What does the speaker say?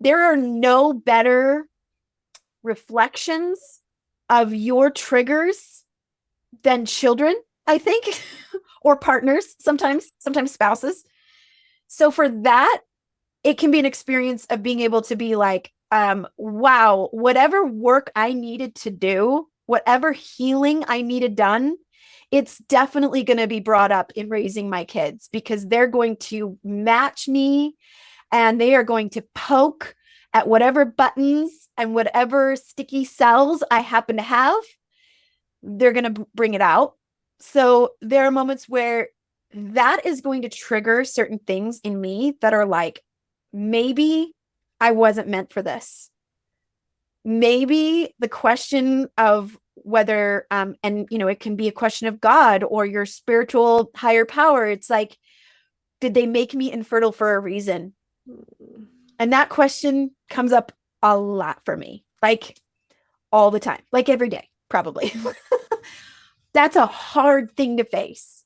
there are no better reflections of your triggers than children, I think, or partners, sometimes spouses. So for that, it can be an experience of being able to be like, wow, whatever work I needed to do, whatever healing I needed done, it's definitely going to be brought up in raising my kids because they're going to match me and they are going to poke at whatever buttons and whatever sticky cells I happen to have. They're going to bring it out. So there are moments where that is going to trigger certain things in me that are like, maybe I wasn't meant for this. Maybe the question of whether, and it can be a question of God or your spiritual higher power. It's like, did they make me infertile for a reason? And that question comes up a lot for me, like all the time, like every day, probably. That's a hard thing to face.